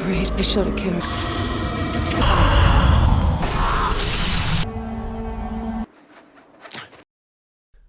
right. I should have cared.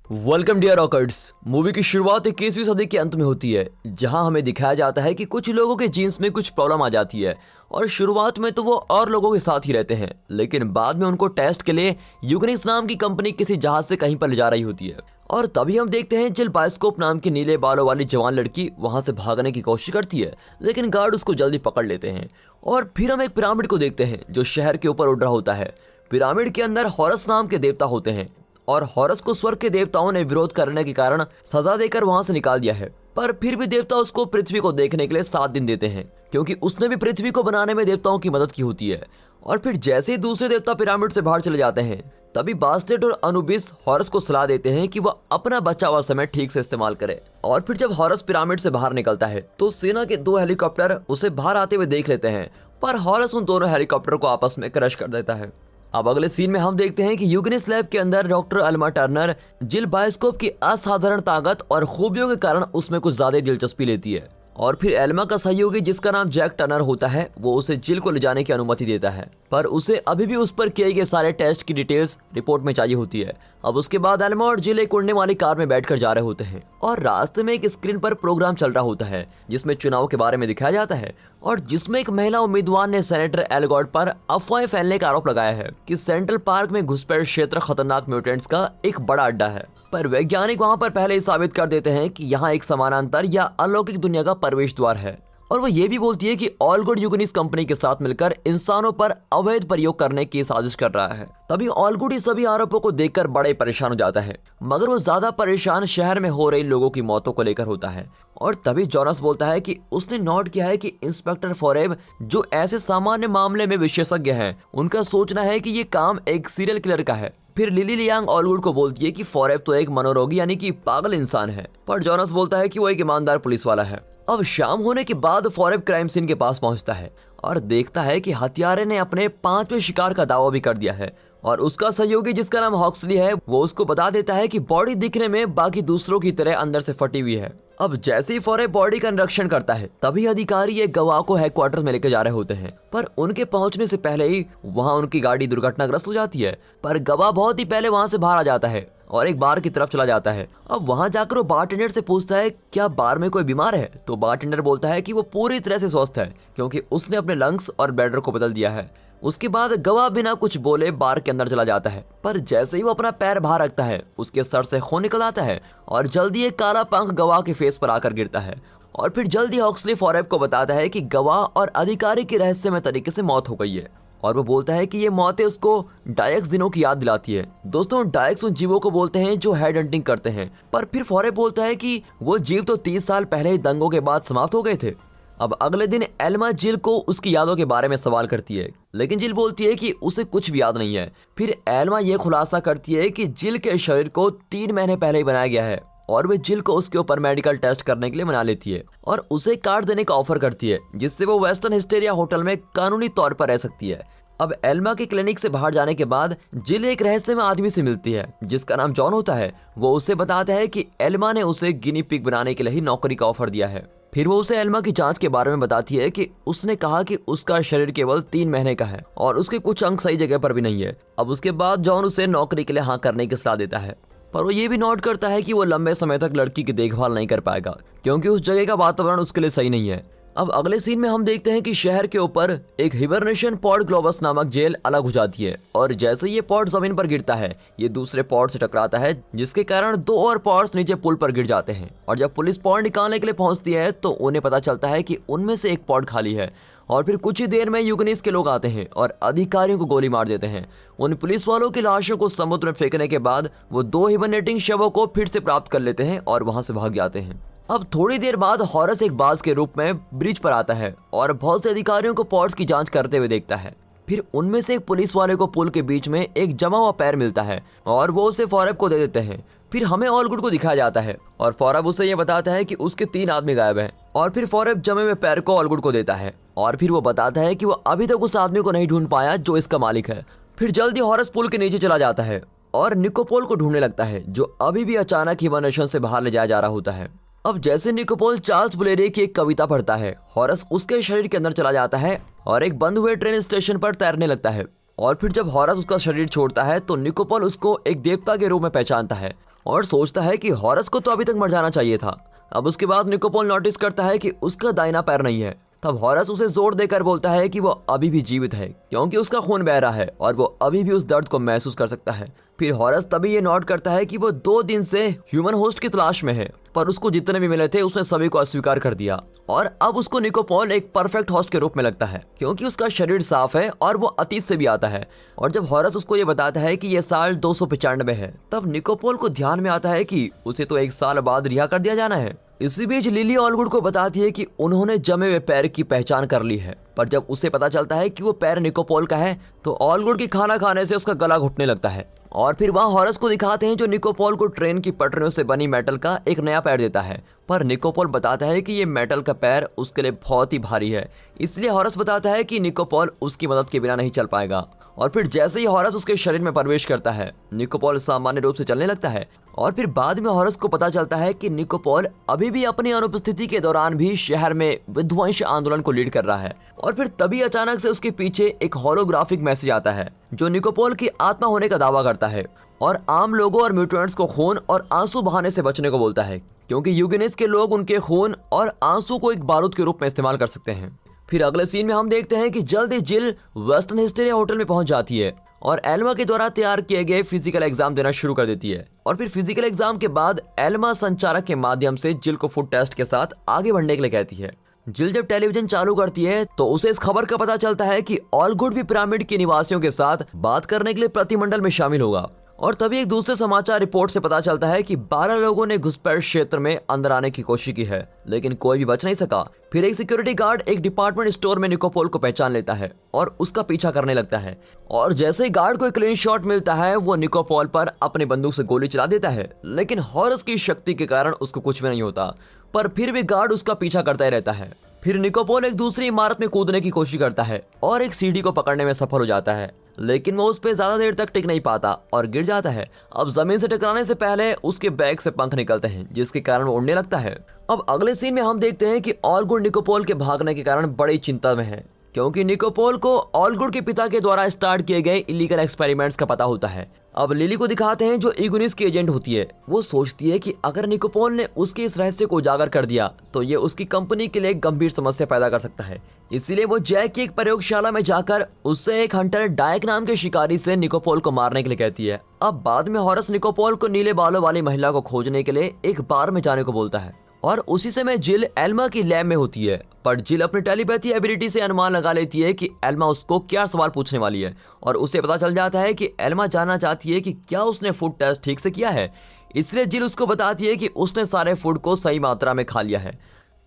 Welcome dear rockers. Movie की शुरुआत 21वीं सदी के अंत में होती है, जहां हमें दिखाया जाता है कि कुछ लोगों के जीन्स में कुछ प्रॉब्लम आ जाती है और शुरुआत में तो वो और लोगों के साथ ही रहते हैं, लेकिन बाद में उनको टेस्ट के लिए यूगनिस नाम की कंपनी किसी जहाज से कहीं पर ले जा रही होती है। और तभी हम देखते हैं जिल बायोस्कोप नाम की नीले बालों वाली जवान लड़की वहां से भागने की कोशिश करती है, लेकिन गार्ड उसको जल्दी पकड़ लेते हैं। और फिर हम एक पिरामिड को देखते हैं जो शहर के ऊपर उड़ रहा होता है। पिरामिड के अंदर हॉरस नाम के देवता होते हैं और हॉरस को स्वर्ग के देवताओं ने विरोध करने के कारण सजा देकर वहां से निकाल दिया है, पर फिर भी देवता उसको पृथ्वी को देखने के लिए 7 दिन देते हैं, क्योंकि उसने भी पृथ्वी को बनाने में देवताओं की मदद की होती है। और फिर जैसे ही दूसरे देवता पिरामिड से बाहर चले जाते हैं, तभी बास्टेट और अनुबिस हॉरस को सलाह देते हैं कि वह अपना बचा हुआ समय ठीक से इस्तेमाल करे। और फिर जब हॉरस पिरामिड से बाहर निकलता है तो सेना के 2 हेलीकॉप्टर उसे बाहर आते हुए देख लेते हैं, पर हॉरस उन दोनों हेलीकॉप्टर को आपस में क्रश कर देता है। अब अगले सीन में हम देखते हैं कि यूगनिस लैब के अंदर डॉक्टर अल्मा टर्नर जिल बायोस्कोप की असाधारण ताकत और खूबियों के कारण उसमें कुछ ज्यादा दिलचस्पी लेती है। और फिर एल्मा का सहयोगी जिसका नाम जैक टर्नर होता है, वो उसे जिल को ले जाने की अनुमति देता है, पर उसे अभी भी उस पर किए गए सारे टेस्ट की डिटेल्स रिपोर्ट में चाहिए होती है। अब उसके बाद एल्मा और जिल एक उड़ने वाली कार में बैठकर जा रहे होते हैं और रास्ते में एक स्क्रीन पर प्रोग्राम चल रहा होता है जिसमें चुनाव के बारे में दिखाया जाता है और जिसमें एक महिला उम्मीदवार ने सेनेटर एल गॉड पर अफवाहें फैलने का आरोप लगाया है कि सेंट्रल पार्क में घुसपैठ क्षेत्र खतरनाक म्यूटेंट्स का एक बड़ा अड्डा है। पर वैज्ञानिक वहां पर पहले ही साबित कर देते हैं कि यहाँ एक समानांतर या अलौकिक दुनिया का प्रवेश द्वार है। और वो ये भी बोलती है कि ऑल गुड यूगनिस कंपनी के साथ मिलकर इंसानों पर अवैध प्रयोग करने की साजिश कर रहा है। तभी ऑल गुड इस सभी आरोपों को देखकर बड़े परेशान हो जाता है, मगर वो ज्यादा परेशान शहर में हो रही लोगों की मौतों को लेकर होता है। और तभी जॉनस बोलता है कि उसने नोट किया है कि इंस्पेक्टर फोरेब जो ऐसे सामान्य मामले में विशेषज्ञ हैं, उनका सोचना है कि ये काम एक सीरियल किलर का है। फिर लिली लियांग ऑलवुड को बोलती है कि फोरेब तो एक मनोरोगी यानी कि पागल इंसान है, पर जॉनस बोलता है कि वो एक ईमानदार पुलिस वाला है। अब शाम होने के बाद फोरेब क्राइम सीन के पास पहुंचता है और देखता है कि हत्यारे ने अपने 5वें शिकार का दावा भी कर दिया है और उसका सहयोगी जिसका नाम हॉक्सली है, वो उसको बता देता है कि बॉडी दिखने में बाकी दूसरों की तरह अंदर से फटी हुई है। अब जैसे ही फोरेब बॉडी का निरीक्षण करता है, तभी अधिकारी एक गवाह को हेडक्वार्टर में लेकर जा रहे होते हैं, पर उनके पहुंचने से पहले ही वहां उनकी गाड़ी दुर्घटनाग्रस्त हो जाती है। पर गवाह बहुत ही पहले वहां से बाहर आ जाता है और एक बार की तरफ चला जाता है। अब वहां जाकर वो बारटेंडर से पूछता है क्या बार में कोई बीमार है, तो बारटेंडर बोलता है कि वो पूरी तरह से स्वस्थ है क्योंकि उसने अपने लंग्स और ब्लैडर को बदल दिया है। उसके बाद गवाह बिना कुछ बोले बार के अंदर चला जाता है, पर जैसे ही वो अपना पैर बाहर रखता है, उसके सर से खून निकल आता है और जल्दी एक काला पंख गवाह के फेस पर आकर गिरता है। और फिर जल्दी हॉक्सली फोरेब को बताता है कि गवाह और अधिकारी की रहस्यमय तरीके से मौत हो गई है और वो बोलता है कि ये मौतें उसको डायक्स दिनों की याद दिलाती है। दोस्तों, डायक्स उन जीवों को बोलते हैं जो हेड हंटिंग करते हैं, पर फिर फोरेब बोलता है कि वो जीव तो 30 साल पहले ही दंगों के बाद समाप्त हो गए थे। अब अगले दिन एल्मा जिल को उसकी यादों के बारे में सवाल करती है, लेकिन जिल बोलती है कि उसे कुछ भी याद नहीं है। फिर एल्मा ये खुलासा करती है कि जिल के शरीर को 3 महीने पहले ही बनाया गया है और वे जिल को उसके ऊपर मेडिकल टेस्ट करने के लिए मना लेती है और उसे कार्ड देने का ऑफर करती है जिससे वो वेस्टर्न हिस्टेरिया होटल में कानूनी तौर पर रह सकती है। अब एल्मा के क्लिनिक से बाहर जाने के बाद जिल एक रहस्यमय आदमी से मिलती है जिसका नाम जॉन होता है। वो उसे बताता है कि एल्मा ने उसे गिनी पिग बनाने के लिए ही नौकरी का ऑफर दिया है। फिर वो उसे एल्मा की जांच के बारे में बताती है कि उसने कहा कि उसका शरीर केवल 3 महीने का है और उसके कुछ अंग सही जगह पर भी नहीं है। अब उसके बाद जॉन उसे नौकरी के लिए हाँ करने की सलाह देता है, पर वो ये भी नोट करता है कि वो लंबे समय तक लड़की की देखभाल नहीं कर पाएगा क्योंकि उस जगह का वातावरण उसके लिए सही नहीं है। अब अगले सीन में हम देखते हैं कि शहर के ऊपर एक हिबरनेशन पॉड ग्लोबस नामक जेल अलग हो जाती है और जैसे ये पॉड जमीन पर गिरता है, ये दूसरे पॉड से टकराता है जिसके कारण 2 और पॉड्स नीचे पुल पर गिर जाते हैं। और जब पुलिस पॉड निकालने के लिए पहुंचती है तो उन्हें पता चलता है कि उनमें से एक पॉड खाली है। और फिर कुछ ही देर में यूगनिस के लोग आते हैं और अधिकारियों को गोली मार देते हैं। उन पुलिस वालों की लाशों को समुद्र में फेंकने के बाद वो 2 हिबरनेटिंग शवों को फिर से प्राप्त कर लेते हैं और वहां से भाग जाते हैं। अब थोड़ी देर बाद हॉरस एक बाज के रूप में ब्रिज पर आता है और बहुत से अधिकारियों को पॉड्स की जांच करते हुए देखता है। फिर उनमें से एक पुलिस वाले को पुल के बीच में एक जमा हुआ पैर मिलता है और वो उसे फोरेब को दे देते हैं। फिर हमें ऑल गुड को दिखाया जाता है और फोरेब उसे ये बताता है कि उसके 3 आदमी गायब हैं और फिर फोरेब जमे हुए पैर को ऑल गुड को देता है और फिर वो बताता है कि वो अभी तक उस आदमी को नहीं ढूंढ पाया जो इसका मालिक है। फिर जल्दी हॉरस पुल के नीचे चला जाता है और निकोपोल को ढूंढने लगता है जो अभी भी अचानक हिबरनेशन से बाहर ले जाया जा रहा होता है। अब जैसे निकोपोल चार्ल्स बुलेरी की एक कविता पढ़ता है, हॉरस उसके शरीर के अंदर चला जाता है और एक बंद हुए ट्रेन स्टेशन पर तैरने लगता है। और फिर जब हॉरस उसका शरीर छोड़ता है तो निकोपोल उसको एक देवता के रूप में पहचानता है और सोचता है कि हॉरस को तो अभी तक मर जाना चाहिए था। अब उसके बाद निकोपोल नोटिस करता है कि उसका दाहिना पैर नहीं है। तब हॉरस उसे जोर देकर बोलता है कि वो अभी भी जीवित है क्योंकि उसका खून बह रहा है और वो अभी भी उस दर्द को महसूस कर सकता है। फिर हॉरस तभी ये नोट करता है कि वो 2 दिन से ह्यूमन होस्ट की तलाश में है, पर उसको जितने भी मिले थे उसने सभी को अस्वीकार कर दिया और अब उसको निकोपोल एक परफेक्ट होस्ट के रूप में लगता है क्योंकि उसका शरीर साफ है और वो अतीत से भी आता है। और जब हॉरस उसको ये बताता है कि ये साल 295 है, तब निकोपोल को ध्यान में आता है कि उसे तो 1 साल बाद रिहा कर दिया जाना है। इसी बीच लिली ऑलगुड को बताती है कि उन्होंने जमे हुए पैर की पहचान कर ली है, पर जब उसे पता चलता है कि वो पैर निकोपोल का है तो ऑलगुड की खाना खाने से उसका गला घुटने लगता है। और फिर वहाँ हॉरस को दिखाते हैं जो निकोपोल को ट्रेन की पटरियों से बनी मेटल का एक नया पैर देता है, पर निकोपोल बताता है कि ये मेटल का पैर उसके लिए बहुत ही भारी है, इसलिए हॉरस बताता है कि निकोपोल उसकी मदद के बिना नहीं चल पाएगा। और फिर जैसे ही हॉरस उसके शरीर में प्रवेश करता है, निकोपोल सामान्य रूप से चलने लगता है। और फिर बाद में हॉरस को पता चलता है कि निकोपोल अभी भी अपनी अनुपस्थिति के दौरान भी शहर में विध्वंस आंदोलन को लीड कर रहा है। और फिर तभी अचानक से उसके पीछे एक होलोग्राफिक मैसेज आता है जो निकोपोल की आत्मा होने का दावा करता है और आम लोगों और म्यूटेंट्स को खून और आंसू बहाने से बचने को बोलता है क्योंकि यूगेनिस के लोग उनके खून और आंसू को एक बारूद के रूप में इस्तेमाल कर सकते हैं। फिर अगले सीन में हम देखते हैं कि जल्द ही जिल वेस्टर्न हिस्टेरिया होटल में पहुंच जाती है और एल्मा के द्वारा तैयार किए गए फिजिकल एग्जाम देना शुरू कर देती है। और फिर फिजिकल एग्जाम के बाद एल्मा संचारक के माध्यम से जिल को फूड टेस्ट के साथ आगे बढ़ने के लिए कहती है। जिल जब टेलीविजन चालू करती है तो उसे इस खबर का पता चलता है कि ऑलगुड भी पिरामिड के निवासियों के साथ बात करने के लिए प्रतिमंडल में शामिल होगा। और तभी एक दूसरे समाचार रिपोर्ट से पता चलता है कि 12 लोगों ने घुसपैठ क्षेत्र में अंदर आने की कोशिश की है, लेकिन कोई भी बच नहीं सका। फिर एक सिक्योरिटी गार्ड एक डिपार्टमेंट स्टोर में निकोपोल को पहचान लेता है और उसका पीछा करने लगता है। और जैसे ही गार्ड को एक क्लीन शॉट मिलता है, वो निकोपोल पर अपनी बंदूक से गोली चला देता है, लेकिन हॉरस की शक्ति के कारण उसको कुछ भी नहीं होता, पर फिर भी गार्ड उसका पीछा करता ही रहता है। फिर निकोपोल एक दूसरी इमारत में कूदने की कोशिश करता है और एक सीढ़ी को पकड़ने में सफल हो जाता है, लेकिन वो उस पे ज्यादा देर तक टिक नहीं पाता और गिर जाता है। अब जमीन से टकराने से पहले उसके बैग से पंख निकलते हैं, जिसके कारण वो उड़ने लगता है। अब अगले सीन में हम देखते हैं कि ऑलगुड निकोपोल के भागने के कारण बड़ी चिंता में है क्योंकि निकोपोल को ऑलगुड के पिता के द्वारा स्टार्ट किए गए इलीगल एक्सपेरिमेंट्स का पता होता है। अब लिली को दिखाते हैं जो यूगेनिस की एजेंट होती है। वो सोचती है कि अगर निकोपोल ने उसके इस रहस्य को उजागर कर दिया तो ये उसकी कंपनी के लिए एक गंभीर समस्या पैदा कर सकता है। इसीलिए वो जैक की एक प्रयोगशाला में जाकर उससे एक हंटर डायक नाम के शिकारी से निकोपोल को मारने के लिए कहती है। अब बाद में हॉरस निकोपोल को नीले बालों वाली महिला को खोजने के लिए एक बार में जाने को बोलता है और उसी समय जिल एल्मा की लैब में होती है, पर जिल अपनी टेलीपैथी एबिलिटी से अनुमान लगा लेती है कि एल्मा उसको क्या सवाल पूछने वाली है और उसे पता चल जाता है कि एल्मा जानना चाहती है कि क्या उसने फूड टेस्ट ठीक से किया है। इसलिए जिल उसको बताती है कि उसने सारे फूड को सही मात्रा में खा लिया है।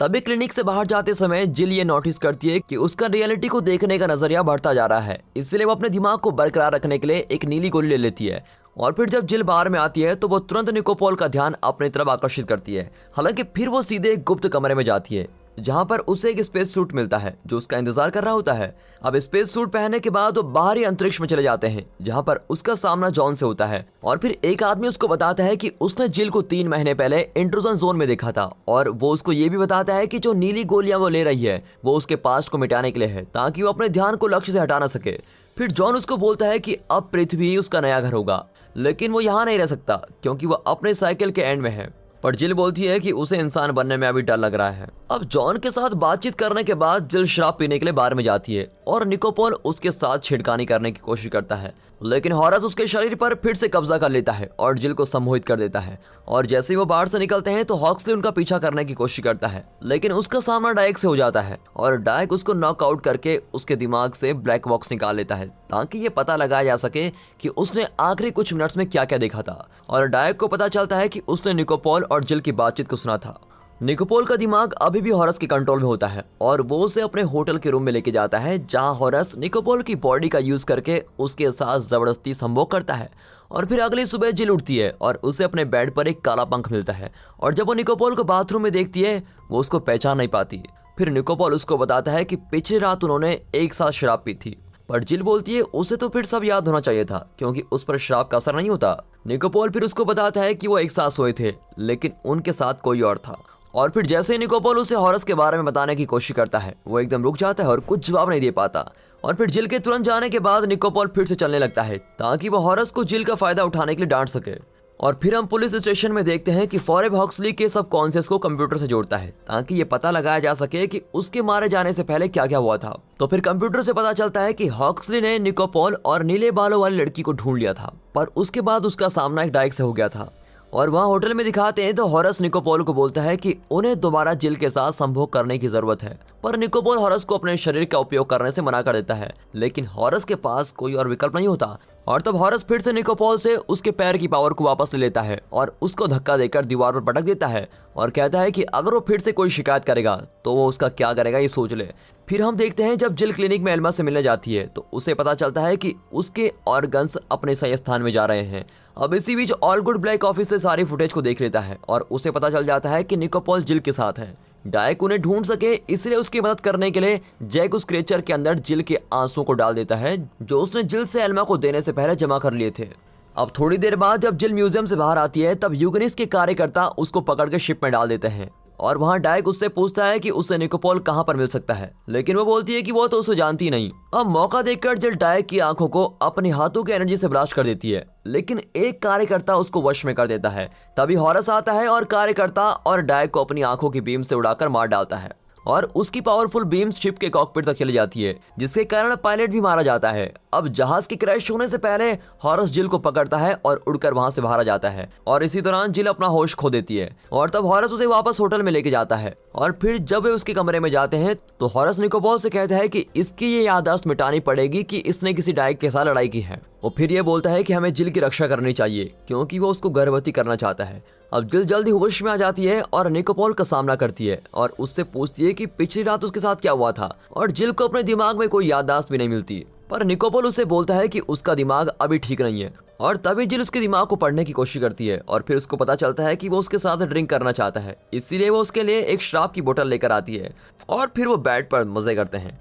तभी क्लिनिक से बाहर जाते समय जिल ये नोटिस करती है कि उसका रियलिटी को देखने का नजरिया बढ़ता जा रहा है, इसलिए वो अपने दिमाग को बरकरार रखने के लिए एक नीली गोली ले लेती है। और फिर जब जिल बाहर में आती है तो वो तुरंत निकोपोल का ध्यान अपनी तरफ आकर्षित करती है। हालांकि फिर वो सीधे एक गुप्त कमरे में जाती है जहां पर उसे एक स्पेस सूट मिलता है जो उसका इंतजार कर रहा होता है। अब स्पेस सूट पहनने के बाद वो बाहरी अंतरिक्ष में चले जाते हैं जहां पर उसका सामना जॉन से होता है। और फिर एक आदमी उसको बताता है कि उसने जिल को 3 महीने पहले इंट्रूजन जोन में देखा था और वो उसको ये भी बताता है कि जो नीली गोलियां वो ले रही है वो उसके पास्ट को मिटाने के लिए है ताकि वो अपने ध्यान को लक्ष्य से हटा ना सके। फिर जॉन उसको बोलता है कि अब पृथ्वी उसका नया घर होगा, लेकिन वो यहाँ नहीं रह सकता क्योंकि वो अपने साइकिल के एंड में है। पर जिल बोलती है कि उसे इंसान बनने में अभी डर लग रहा है। अब जॉन के साथ बातचीत करने के बाद जिल शराब पीने के लिए बार में जाती है और निकोपोल उसके साथ छिड़कानी करने की कोशिश करता है, लेकिन हॉरस उसके शरीर पर फिर से कब्जा कर लेता है और जिल को सम्मोहित कर देता है। और जैसे ही वो बाहर से निकलते हैं तो हॉक्सली उनका पीछा करने की कोशिश करता है, लेकिन उसका सामना डायक से हो जाता है और डायक उसको नॉकआउट करके उसके दिमाग से ब्लैक बॉक्स निकाल लेता है ताकि ये पता लगाया जा सके कि उसने आखिरी कुछ मिनट्स में क्या क्या देखा था। और डायक को पता चलता है कि उसने निकोपोल और जिल की बातचीत को सुना था। निकोपोल का दिमाग अभी भी हॉरस के कंट्रोल में होता है और वो उसे अपने होटल के रूम में लेके जाता है जहां हॉरस निकोपोल की बॉडी का यूज करके उसके साथ जबरदस्ती संभोग करता है। और फिर अगली सुबह जिल उठती है और उसे अपने बेड पर एक काला पंख मिलता है और जब वो निकोपोल को बाथरूम में देखती है वो उसको पहचान नहीं पाती। फिर निकोपोल उसको बताता है कि पिछली रात उन्होंने एक साथ शराब पी थी, पर जिल बोलती है उसे तो फिर सब याद होना चाहिए था क्योंकि उस पर शराब का असर नहीं होता। निकोपोल फिर उसको बताता है कि वो एक साथ सोए थे लेकिन उनके साथ कोई और था और फिर जैसे ही निकोपोल उसे हॉरस के बारे में बताने की कोशिश करता है, वो एकदम रुक जाता है और कुछ जवाब नहीं दे पाता। और फिर जिल के तुरंत जाने के बाद निकोपोल फिर से चलने लगता है ताकि वो हॉरस को जिल का फायदा उठाने के लिए डांट सके। और फिर हम पुलिस स्टेशन में देखते हैं कि फॉरेब हॉक्सली के सब कॉन्शियस को कंप्यूटर से जोड़ता है ताकि ये पता लगाया जा सके कि उसके मारे जाने से पहले क्या क्या हुआ था। तो फिर कंप्यूटर से पता चलता है कि हॉक्सली ने निकोपोल और नीले बालों वाली लड़की को ढूंढ लिया था, पर उसके बाद उसका सामना एक डायक से हो गया था। और वहाँ होटल में दिखाते हैं तो हॉरस निकोपोल को बोलता है कि उन्हें दोबारा जिल के साथ संभोग करने की जरूरत है, पर निकोपोल हॉरस को अपने शरीर का उपयोग करने से मना कर देता है। लेकिन हॉरस के पास कोई और विकल्प नहीं होता और तब हॉरस फिर से निकोपोल से उसके पैर की पावर को वापस ले लेता है और उसको धक्का देकर दीवार पर पटक देता है और कहता है कि अगर वो फिर से कोई शिकायत करेगा तो वो उसका क्या करेगा ये सोच ले। फिर हम देखते हैं जब जिल क्लिनिक में एल्मा से मिलने जाती है तो उसे पता चलता है कि उसके ऑर्गन्स अपने सही स्थान में जा रहे हैं। अब इसी बीच ऑल गुड ब्लैक ऑफिस से सारी फुटेज को देख लेता है और उसे पता चल जाता है कि निकोपोल जिल के साथ है। डायक उन्हें ढूंढ सके इसलिए उसकी मदद करने के लिए जैक उस क्रिएचर के अंदर जिल के आंसू को डाल देता है जो उसने जिल से एल्मा को देने से पहले जमा कर लिए थे। अब थोड़ी देर बाद जब जिल म्यूजियम से बाहर आती है तब यूगनिस के कार्यकर्ता उसको पकड़ के शिप में डाल देते हैं और वहाँ डायक उससे पूछता है कि उसे निकोपोल कहाँ पर मिल सकता है, लेकिन वो बोलती है कि वो तो उसे जानती नहीं। अब मौका देखकर जिल डायक की आंखों को अपने हाथों की एनर्जी से ब्लास्ट कर देती है, लेकिन एक कार्यकर्ता उसको वश में कर देता है। तभी हॉरस आता है और कार्यकर्ता और डायक को अपनी आंखों की बीम से उड़ाकर मार डालता है और उसकी पावरफुल बीम्स शिप के कॉकपिट तक चली जाती है जिसके कारण पायलट भी मारा जाता है। अब जहाज के क्रैश होने से पहले हॉरस जिल को पकड़ता है और उड़कर वहां से बाहर आ जाता है और इसी दौरान जिल अपना होश खो देती है और तब हॉरस उसे वापस होटल में लेके जाता है। और फिर जब वे उसके कमरे में जाते हैं तो हॉरस निकोपोल से कहता है कि इसकी ये याददाश्त मिटानी पड़ेगी कि इसने किसी डायक के साथ लड़ाई की है। वो फिर ये बोलता है कि हमें जिल की रक्षा करनी चाहिए क्योंकि वो उसको गर्भवती करना चाहता है। अब जिल जल्दी होश में आ जाती है और निकोपोल का सामना करती है और उससे पूछती है कि पिछली रात उसके साथ क्या हुआ था और जिल को अपने दिमाग में कोई याददाश्त भी नहीं मिलती, पर निकोपोल उसे बोलता है कि उसका दिमाग अभी ठीक नहीं है। और तभी जिल उसके दिमाग को पढ़ने की कोशिश करती है और फिर उसको पता चलता है कि वो उसके साथ ड्रिंक करना चाहता है, इसीलिए वो उसके लिए एक शराब की बोतल लेकर आती है और फिर वो बेड पर मजे करते हैं।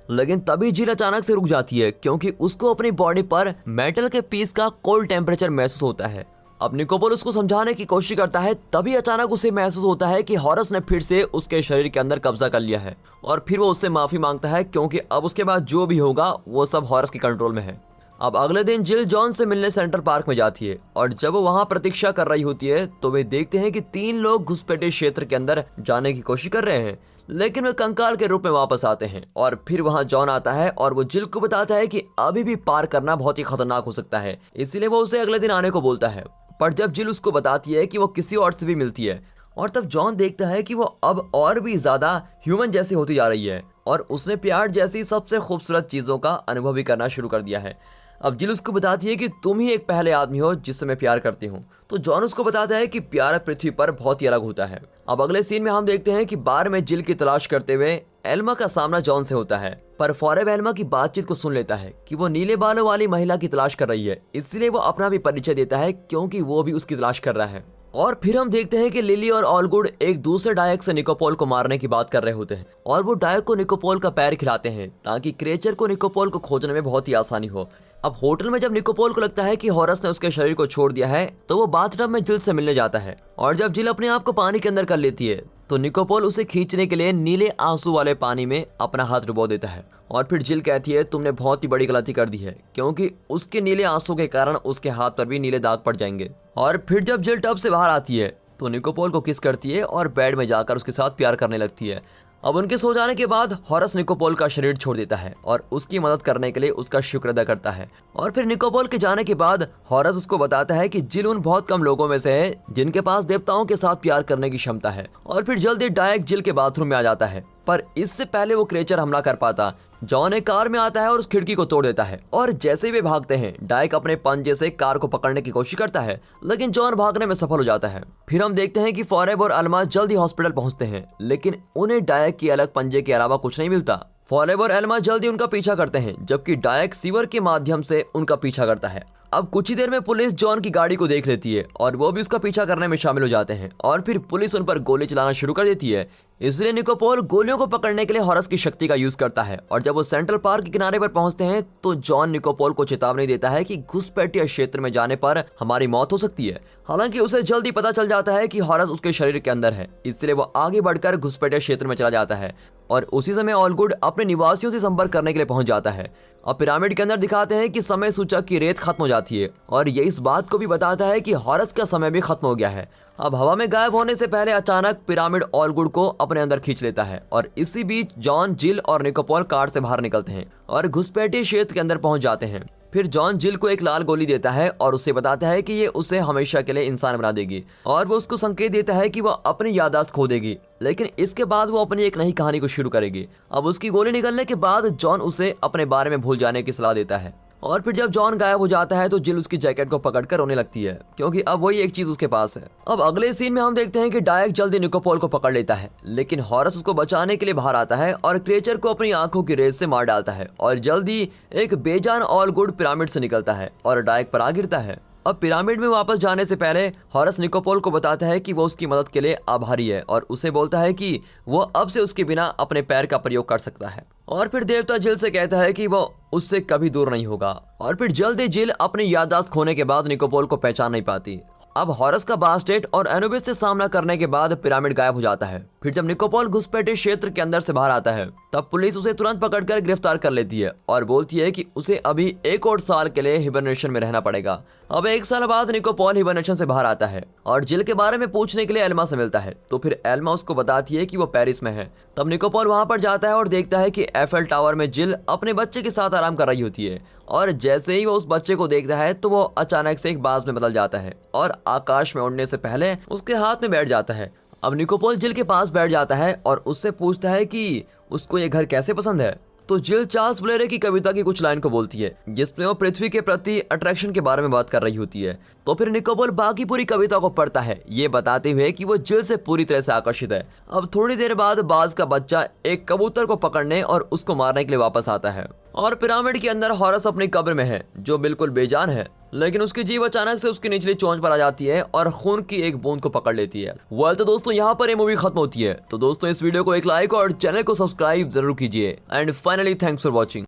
लेकिन तभी जिल अचानक से रुक जाती है क्योंकि उसको अपनी बॉडी पर मेटल के पीस का कोल्ड टेम्परेचर महसूस होता है। अब निकोपोल उसको समझाने की कोशिश करता है, तभी अचानक उसे महसूस होता है कि हॉरस ने फिर से उसके शरीर के अंदर कब्जा कर लिया है और फिर वो उससे माफी मांगता है क्योंकि अब उसके बाद जो भी होगा वो सब हॉरस के कंट्रोल में है। अब अगले दिन जिल जॉन से मिलने सेंट्रल पार्क में जाती है और जब वो वहाँ प्रतीक्षा कर रही होती है तो वे देखते हैं कि 3 लोग घुसपैठे क्षेत्र के अंदर जाने की कोशिश कर रहे हैं, लेकिन वे कंकाल के रूप में वापस आते हैं। और फिर वहाँ जॉन आता है और वो जिल को बताता है कि अभी भी पार करना बहुत ही खतरनाक हो सकता है, इसीलिए वो उसे अगले दिन आने को बोलता है। पर जब जिल उसको बताती है कि वो किसी और से भी मिलती है और तब जॉन देखता है कि वो अब और भी ज्यादा ह्यूमन जैसी होती जा रही है और उसने प्यार जैसी सबसे खूबसूरत चीजों का अनुभव भी करना शुरू कर दिया है। अब जिल उसको बताती है कि तुम ही एक पहले आदमी हो जिससे मैं प्यार करती हूँ। तो जॉन उसको बताता है कि प्यार पृथ्वी पर बहुत ही अलग होता है। अब अगले सीन में हम देखते हैं कि बार में जिल की तलाश करते हुए एल्मा का सामना जॉन से होता है, पर फॉरेब एल्मा की बातचीत को सुन लेता है कि वो नीले बालों वाली महिला की तलाश कर रही है, इसलिए वो अपना भी परिचय देता है क्योंकि वो भी उसकी तलाश कर रहा है। और फिर हम देखते हैं कि लिली और ऑलगुड एक दूसरे डायक से निकोपोल को मारने की बात कर रहे होते हैं और वो डायक को निकोपोल का पैर खिलाते हैं ताकि क्रिएचर को निकोपोल को खोजने में बहुत ही आसानी हो। अब होटल में जब निकोपोल को लगता है कि हॉरस ने उसके शरीर को छोड़ दिया है तो वो बाथटब में जिल से मिलने जाता है और जब जिल अपने आप को पानी के अंदर कर लेती है तो निकोपोल उसे खींचने के लिए नीले आंसू वाले पानी में अपना हाथ डुबो देता है और फिर जिल कहती है तुमने बहुत ही बड़ी गलती कर दी है क्योंकि उसके नीले आंसू के कारण उसके हाथ पर भी नीले दाग पड़ जाएंगे। और फिर जब जिल टब से बाहर आती है तो निकोपोल को किस करती है और बेड में जाकर उसके साथ प्यार करने लगती है। अब उनके सो जाने के बाद हॉरस निकोपोल का शरीर छोड़ देता है और उसकी मदद करने के लिए उसका शुक्र अदा करता है। और फिर निकोपोल के जाने के बाद हॉरस उसको बताता है कि जिल उन बहुत कम लोगों में से है जिनके पास देवताओं के साथ प्यार करने की क्षमता है। और फिर जल्दी डायक जिल के बाथरूम में आ जाता है, पर इससे पहले वो क्रिएचर हमला कर पाता। जॉन एक कार में आता है और उस खिड़की को तोड़ देता है और जैसे ही वे भागते हैं डायक अपने पंजे से कार को पकड़ने की कोशिश करता है, लेकिन जॉन भागने में सफल हो जाता है। फिर हम देखते हैं कि फॉरेब और अल्मा जल्दी हॉस्पिटल पहुंचते हैं, लेकिन उन्हें डायक की अलग पंजे के अलावा कुछ नहीं मिलता। फॉरेब और अल्मा जल्दी उनका पीछा करते हैं जबकि डायक सीवर के माध्यम से उनका पीछा करता है। अब कुछ ही देर में पुलिस जॉन की गाड़ी को देख लेती है और वो भी उसका पीछा करने में शामिल हो जाते हैं और फिर पुलिस उन पर गोली चलाना शुरू कर देती है। इसलिए निकोपोल गोलियों को पकड़ने के लिए हॉरस की शक्ति का यूज करता है और जब वो सेंट्रल पार्क के किनारे पर पहुंचते हैं तो जॉन निकोपोल को चेतावनी देता है कि घुसपैठिया क्षेत्र में जाने पर हमारी मौत हो सकती है। हालांकि उसे जल्दी पता चल जाता है कि हॉरस उसके शरीर के अंदर है, इसलिए वो आगे बढ़कर घुसपैठिया क्षेत्र में चला जाता है और उसी समय ऑलगुड अपने निवासियों से संपर्क करने के लिए पहुंच जाता है। अब पिरामिड के अंदर दिखाते हैं कि समय सूचक की रेत खत्म हो जाती है और ये इस बात को भी बताता है कि हॉरस का समय भी खत्म हो गया है। अब हवा में गायब होने से पहले अचानक पिरामिड ऑलगुड को अपने अंदर खींच लेता है और इसी बीच जॉन, जिल और निकोपोल कार से बाहर निकलते हैं और घुसपैठिया क्षेत्र के अंदर पहुंच जाते हैं। फिर जॉन जिल को एक लाल गोली देता है और उससे बताता है कि ये उसे हमेशा के लिए इंसान बना देगी और वो उसको संकेत देता है कि वो अपनी याददाश्त खो देगी, लेकिन इसके बाद वो अपनी एक नई कहानी को शुरू करेगी। अब उसकी गोली निकलने के बाद जॉन उसे अपने बारे में भूल जाने की सलाह देता है और फिर जब जॉन गायब हो जाता है तो जिल उसकी जैकेट को पकड़कर रोने लगती है क्योंकि अब वही एक चीज उसके पास है। अब अगले सीन में हम देखते हैं कि डायक जल्दी निकोपोल को पकड़ लेता है, लेकिन हॉरस उसको बचाने के लिए बाहर आता है और क्रिएचर को अपनी आंखों की रेस से मार डालता है और जल्दी एक बेजान ऑलगुड पिरामिड से निकलता है और डायक पर आ गिरता है। अब पिरामिड में वापस जाने से पहले हॉरस निकोपोल को बताता है कि वो उसकी मदद के लिए आभारी है और उसे बोलता है कि वो अब से उसके बिना अपने पैर का प्रयोग कर सकता है। और फिर देवता जिल से कहता है कि वो उससे कभी दूर नहीं होगा और फिर जल्दी जिल अपनी याददाश्त खोने के बाद निकोपोल को पहचान नहीं पाती। अब हॉरस का बास्टेट और एनुबिस से सामना करने के बाद पिरामिड गायब हो जाता है। फिर जब निकोपोल घुसपैठिया क्षेत्र के अंदर से बाहर आता है तब पुलिस उसे तुरंत पकड़कर गिरफ्तार कर लेती है और बोलती है कि उसे अभी 1 और साल के लिए हिबरनेशन में रहना पड़ेगा। अब 1 साल बाद निकोपोल हिबरनेशन से बाहर आता है और जिल के बारे में पूछने के लिए एल्मा से मिलता है तो फिर एल्मा उसको बताती है कि वो पेरिस में है। तब निकोपोल वहां पर जाता है और देखता है कि एफएल टावर में जिल अपने बच्चे के साथ आराम कर रही होती है और जैसे ही वो उस बच्चे को देखता है तो वो अचानक से एक बाज में बदल जाता है और आकाश में उड़ने से पहले उसके हाथ में बैठ जाता है। अब निकोपोल जिल के पास बैठ जाता है और उससे पूछता है कि उसको ये घर कैसे पसंद है। तो जिल चार्ल्स ब्लेरे की कविता की कुछ लाइन को बोलती है जिसमें वो पृथ्वी के प्रति अट्रैक्शन के बारे में बात कर रही होती है। तो फिर निकोपोल बाकी पूरी कविता को पढ़ता है, ये बताते हुए कि वो जिल से पूरी तरह से आकर्षित है। अब थोड़ी देर बाद बाज का बच्चा एक कबूतर को पकड़ने और उसको मारने के लिए वापस आता है और पिरामिड के अंदर हॉरस अपनी कब्र में है जो बिल्कुल बेजान है, लेकिन उसकी जीभ अचानक से उसकी निचली चोंच पर आ जाती है और खून की एक बूंद को पकड़ लेती है। तो दोस्तों यहाँ पर ये मूवी खत्म होती है। तो दोस्तों इस वीडियो को एक लाइक और चैनल को सब्सक्राइब जरूर कीजिए and finally thanks for watching.